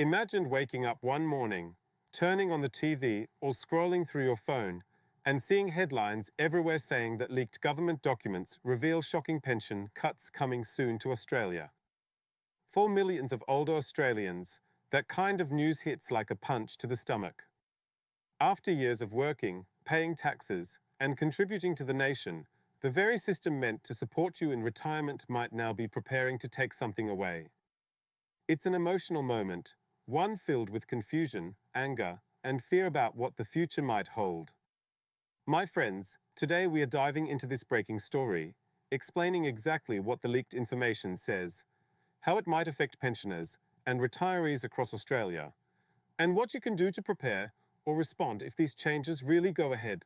Imagine waking up one morning, turning on the TV or scrolling through your phone, and seeing headlines everywhere saying that leaked government documents reveal shocking pension cuts coming soon to Australia. For millions of older Australians, that kind of news hits like a punch to the stomach. After years of working, paying taxes, and contributing to the nation, the very system meant to support you in retirement might now be preparing to take something away. It's an emotional moment, one filled with confusion, anger, and fear about what the future might hold. My friends, today we are diving into this breaking story, explaining exactly what the leaked information says, how it might affect pensioners and retirees across Australia, and what you can do to prepare or respond if these changes really go ahead.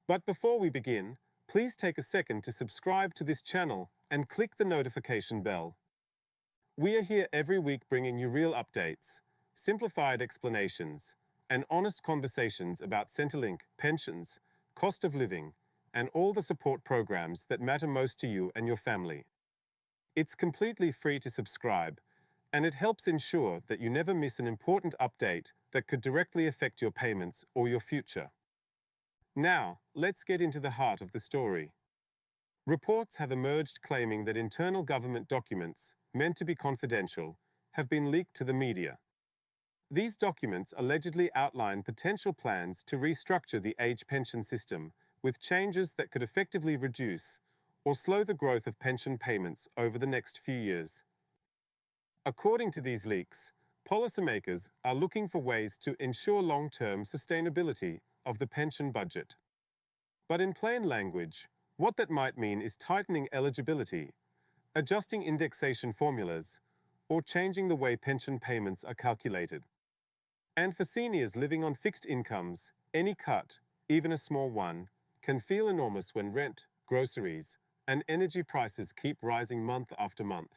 But before we begin, please take a second to subscribe to this channel and click the notification bell. We are here every week bringing you real updates, simplified explanations, and honest conversations about Centrelink, pensions, cost of living, and all the support programs that matter most to you and your family. It's completely free to subscribe, and it helps ensure that you never miss an important update that could directly affect your payments or your future. Now, let's get into the heart of the story. Reports have emerged claiming that internal government documents, meant to be confidential, have been leaked to the media. These documents allegedly outline potential plans to restructure the age pension system with changes that could effectively reduce or slow the growth of pension payments over the next few years. According to these leaks, policymakers are looking for ways to ensure long-term sustainability of the pension budget. But in plain language, what that might mean is tightening eligibility, adjusting indexation formulas, or changing the way pension payments are calculated. And for seniors living on fixed incomes, any cut, even a small one, can feel enormous when rent, groceries, and energy prices keep rising month after month.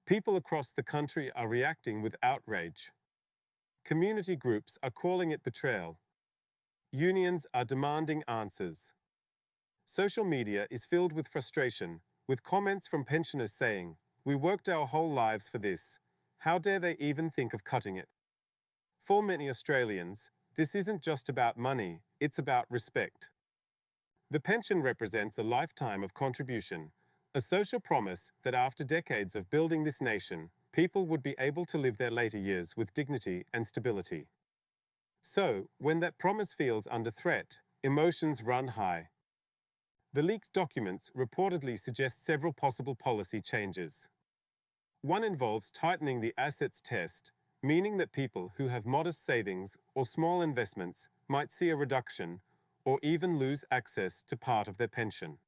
People across the country are reacting with outrage. Community groups are calling it betrayal. Unions are demanding answers. Social media is filled with frustration, with comments from pensioners saying, "We worked our whole lives for this. How dare they even think of cutting it?" For many Australians, this isn't just about money, it's about respect. The pension represents a lifetime of contribution, a social promise that after decades of building this nation, people would be able to live their later years with dignity and stability. So, when that promise feels under threat, emotions run high. The leaked documents reportedly suggest several possible policy changes. One involves tightening the assets test, meaning that people who have modest savings or small investments might see a reduction or even lose access to part of their pension.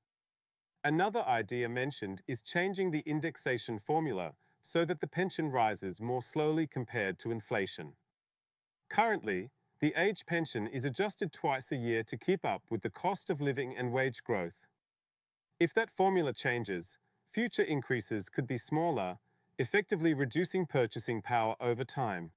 Another idea mentioned is changing the indexation formula so that the pension rises more slowly compared to inflation. Currently, the age pension is adjusted twice a year to keep up with the cost of living and wage growth. If that formula changes, future increases could be smaller, effectively reducing purchasing power over time.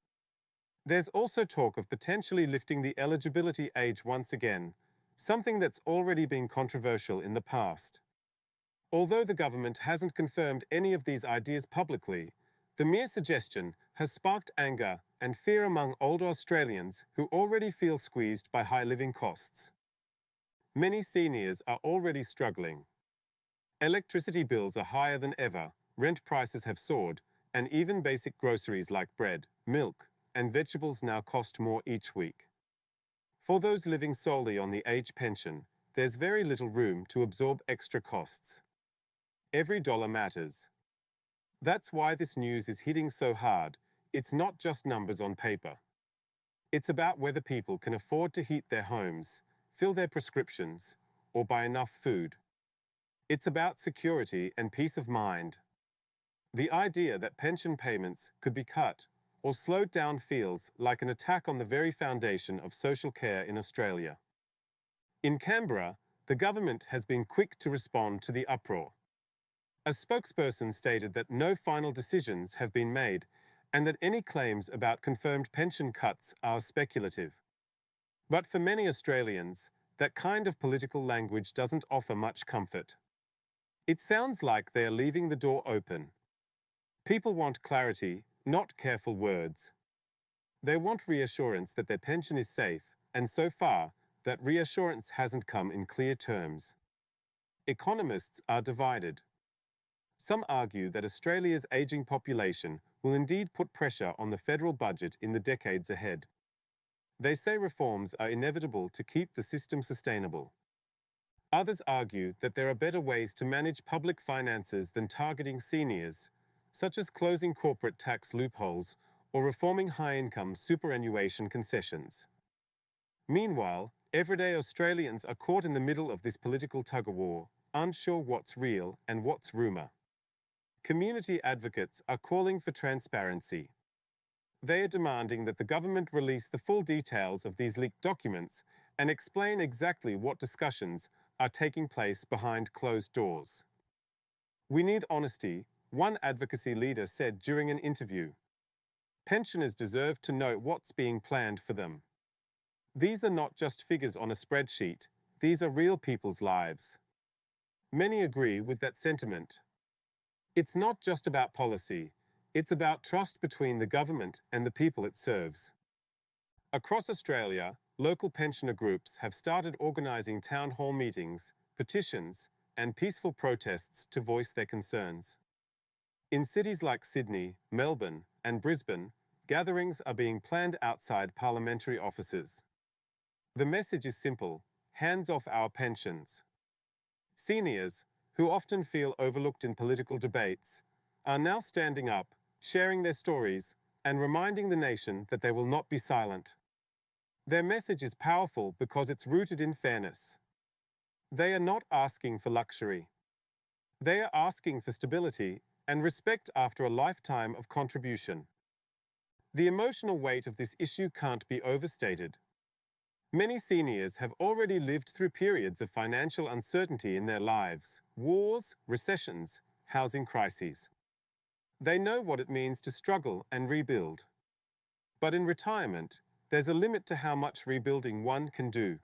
There's also talk of potentially lifting the eligibility age once again, something that's already been controversial in the past. Although the government hasn't confirmed any of these ideas publicly, the mere suggestion has sparked anger and fear among older Australians who already feel squeezed by high living costs. Many seniors are already struggling. Electricity bills are higher than ever, rent prices have soared, and even basic groceries like bread, milk, and vegetables now cost more each week. For those living solely on the age pension, there's very little room to absorb extra costs. Every dollar matters. That's why this news is hitting so hard. It's not just numbers on paper. It's about whether people can afford to heat their homes, fill their prescriptions, or buy enough food. It's about security and peace of mind. The idea that pension payments could be cut or slowed down feels like an attack on the very foundation of social care in Australia. In Canberra, the government has been quick to respond to the uproar. A spokesperson stated that no final decisions have been made and that any claims about confirmed pension cuts are speculative. But for many Australians, that kind of political language doesn't offer much comfort. It sounds like they are leaving the door open. People want clarity, not careful words. They want reassurance that their pension is safe, and so far, that reassurance hasn't come in clear terms. Economists are divided. Some argue that Australia's ageing population will indeed put pressure on the federal budget in the decades ahead. They say reforms are inevitable to keep the system sustainable. Others argue that there are better ways to manage public finances than targeting seniors, such as closing corporate tax loopholes or reforming high-income superannuation concessions. Meanwhile, everyday Australians are caught in the middle of this political tug-of-war, unsure what's real and what's rumour. Community advocates are calling for transparency. They are demanding that the government release the full details of these leaked documents and explain exactly what discussions are taking place behind closed doors. "We need honesty," one advocacy leader said during an interview. "Pensioners deserve to know what's being planned for them. These are not just figures on a spreadsheet, these are real people's lives." Many agree with that sentiment. It's not just about policy, it's about trust between the government and the people it serves. Across Australia, local pensioner groups have started organising town hall meetings, petitions, and peaceful protests to voice their concerns. In cities like Sydney, Melbourne, and Brisbane, gatherings are being planned outside parliamentary offices. The message is simple: hands off our pensions. Seniors, who often feel overlooked in political debates, are now standing up, sharing their stories, and reminding the nation that they will not be silent. Their message is powerful because it's rooted in fairness. They are not asking for luxury. They are asking for stability and respect after a lifetime of contribution. The emotional weight of this issue can't be overstated. Many seniors have already lived through periods of financial uncertainty in their lives: wars, recessions, housing crises. They know what it means to struggle and rebuild. But in retirement, there's a limit to how much rebuilding one can do.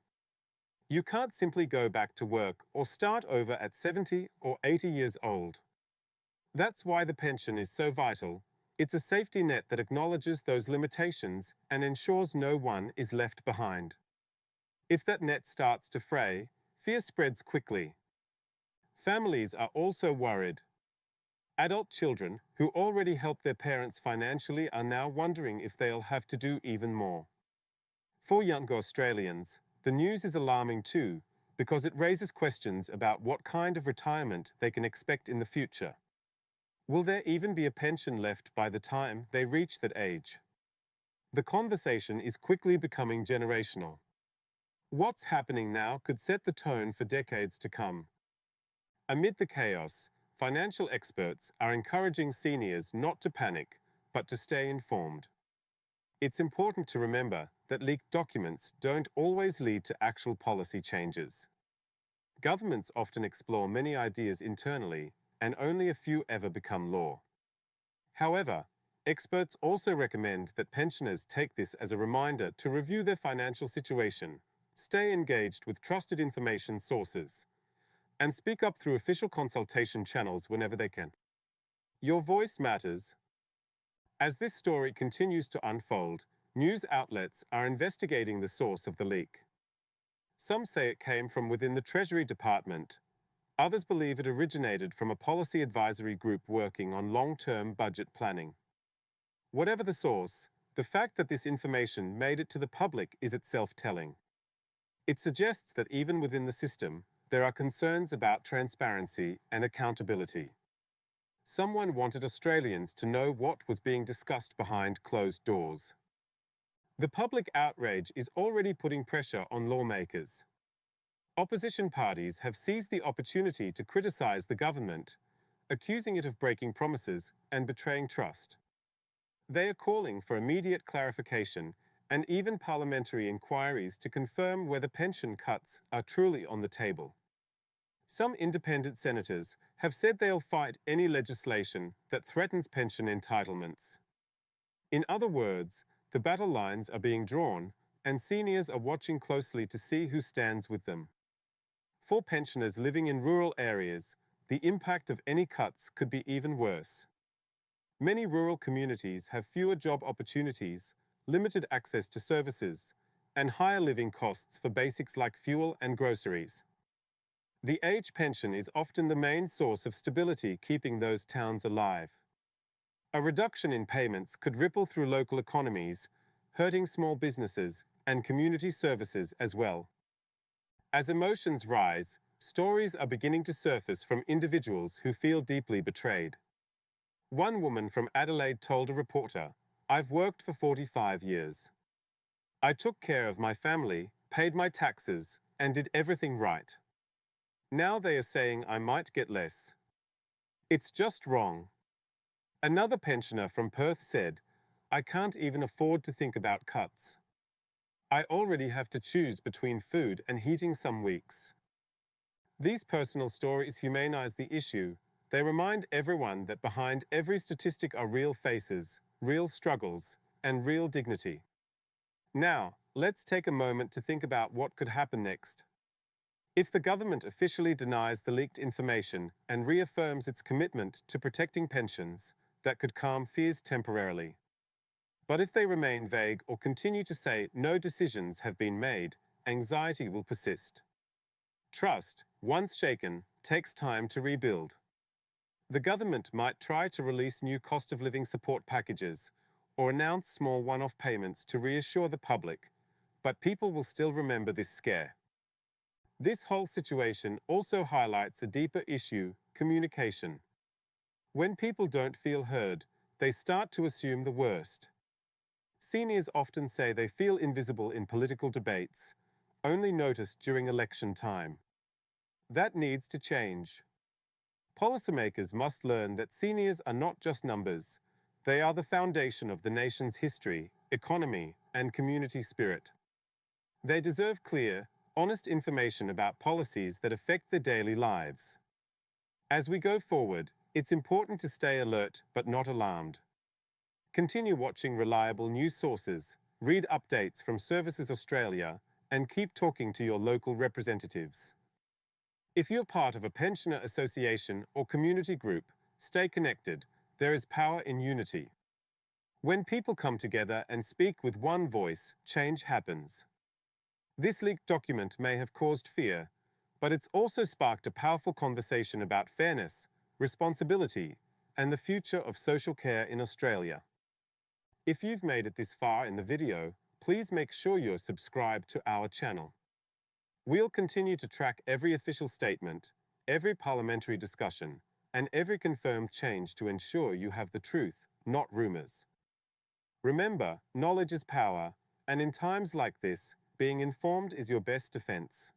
You can't simply go back to work or start over at 70 or 80 years old. That's why the pension is so vital. It's a safety net that acknowledges those limitations and ensures no one is left behind. If that net starts to fray, fear spreads quickly. Families are also worried. Adult children who already help their parents financially are now wondering if they'll have to do even more. For younger Australians, the news is alarming too, because it raises questions about what kind of retirement they can expect in the future. Will there even be a pension left by the time they reach that age? The conversation is quickly becoming generational. What's happening now could set the tone for decades to come. Amid the chaos, financial experts are encouraging seniors not to panic, but to stay informed. It's important to remember that leaked documents don't always lead to actual policy changes. Governments often explore many ideas internally, and only a few ever become law. However, experts also recommend that pensioners take this as a reminder to review their financial situation, stay engaged with trusted information sources, and speak up through official consultation channels whenever they can. Your voice matters. As this story continues to unfold, news outlets are investigating the source of the leak. Some say it came from within the Treasury Department. Others believe it originated from a policy advisory group working on long-term budget planning. Whatever the source, the fact that this information made it to the public is itself telling. It suggests that even within the system, there are concerns about transparency and accountability. Someone wanted Australians to know what was being discussed behind closed doors. The public outrage is already putting pressure on lawmakers. Opposition parties have seized the opportunity to criticise the government, accusing it of breaking promises and betraying trust. They are calling for immediate clarification and even parliamentary inquiries to confirm whether pension cuts are truly on the table. Some independent senators have said they'll fight any legislation that threatens pension entitlements. In other words, the battle lines are being drawn, and seniors are watching closely to see who stands with them. For pensioners living in rural areas, the impact of any cuts could be even worse. Many rural communities have fewer job opportunities, limited access to services, and higher living costs for basics like fuel and groceries. The age pension is often the main source of stability keeping those towns alive. A reduction in payments could ripple through local economies, hurting small businesses and community services as well. As emotions rise, stories are beginning to surface from individuals who feel deeply betrayed. One woman from Adelaide told a reporter, "I've worked for 45 years. I took care of my family, paid my taxes, and did everything right. Now they are saying I might get less. It's just wrong." Another pensioner from Perth said, "I can't even afford to think about cuts. I already have to choose between food and heating some weeks." These personal stories humanize the issue. They remind everyone that behind every statistic are real faces, real struggles, and real dignity. Now, let's take a moment to think about what could happen next. If the government officially denies the leaked information and reaffirms its commitment to protecting pensions, that could calm fears temporarily. But if they remain vague or continue to say no decisions have been made, anxiety will persist. Trust, once shaken, takes time to rebuild. The government might try to release new cost of living support packages or announce small one-off payments to reassure the public, but people will still remember this scare. This whole situation also highlights a deeper issue: communication. When people don't feel heard, they start to assume the worst. Seniors often say they feel invisible in political debates, only noticed during election time. That needs to change. Policymakers must learn that seniors are not just numbers. They are the foundation of the nation's history, economy, and community spirit. They deserve clear, honest information about policies that affect their daily lives. As we go forward, it's important to stay alert but not alarmed. Continue watching reliable news sources, read updates from Services Australia, and keep talking to your local representatives. If you're part of a pensioner association or community group, stay connected. There is power in unity. When people come together and speak with one voice, change happens. This leaked document may have caused fear, but it's also sparked a powerful conversation about fairness, responsibility, and the future of social care in Australia. If you've made it this far in the video, please make sure you're subscribed to our channel. We'll continue to track every official statement, every parliamentary discussion, and every confirmed change to ensure you have the truth, not rumours. Remember, knowledge is power, and in times like this, being informed is your best defense.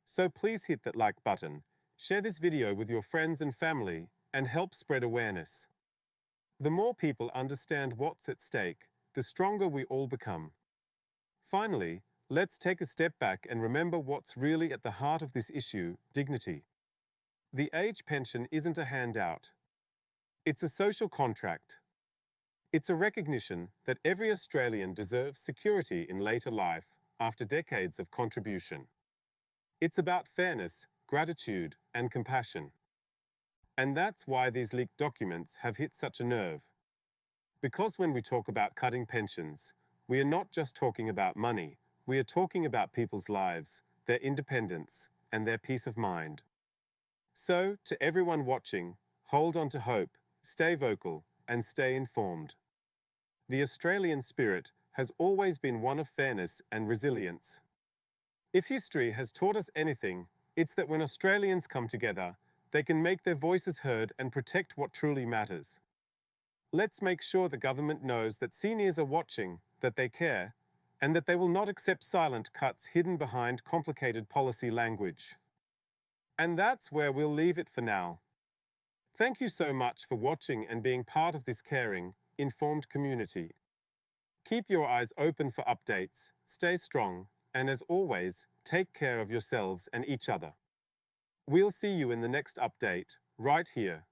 So please hit that like button, share this video with your friends and family, and help spread awareness. The more people understand what's at stake, the stronger we all become. Finally, let's take a step back and remember what's really at the heart of this issue: dignity. The age pension isn't a handout. It's a social contract. It's a recognition that every Australian deserves security in later life after decades of contribution. It's about fairness, gratitude, and compassion. And that's why these leaked documents have hit such a nerve. Because when we talk about cutting pensions, we are not just talking about money, we are talking about people's lives, their independence, and their peace of mind. So, to everyone watching, hold on to hope, stay vocal, and stay informed. The Australian spirit has always been one of fairness and resilience. If history has taught us anything, it's that when Australians come together, they can make their voices heard and protect what truly matters. Let's make sure the government knows that seniors are watching, that they care, and that they will not accept silent cuts hidden behind complicated policy language. And that's where we'll leave it for now. Thank you so much for watching and being part of this caring, informed community. Keep your eyes open for updates, stay strong, and as always, take care of yourselves and each other. We'll see you in the next update, right here,